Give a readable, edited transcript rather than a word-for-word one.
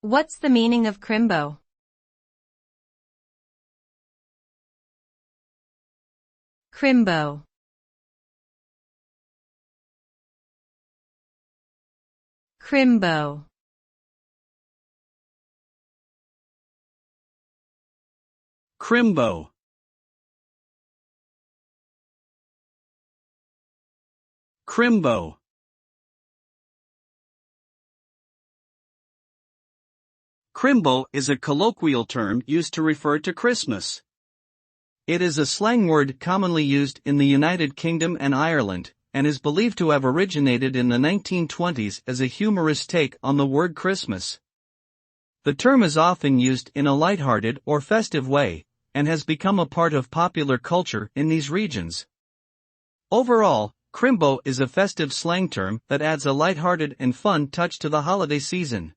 What's the meaning of Crimbo? Crimbo. Crimbo. Crimbo. Crimbo. Crimbo is a colloquial term used to refer to Christmas. It is a slang word commonly used in the United Kingdom and Ireland, and is believed to have originated in the 1920s as a humorous take on the word Christmas. The term is often used in a lighthearted or festive way, and has become a part of popular culture in these regions. Overall, Crimbo is a festive slang term that adds a lighthearted and fun touch to the holiday season.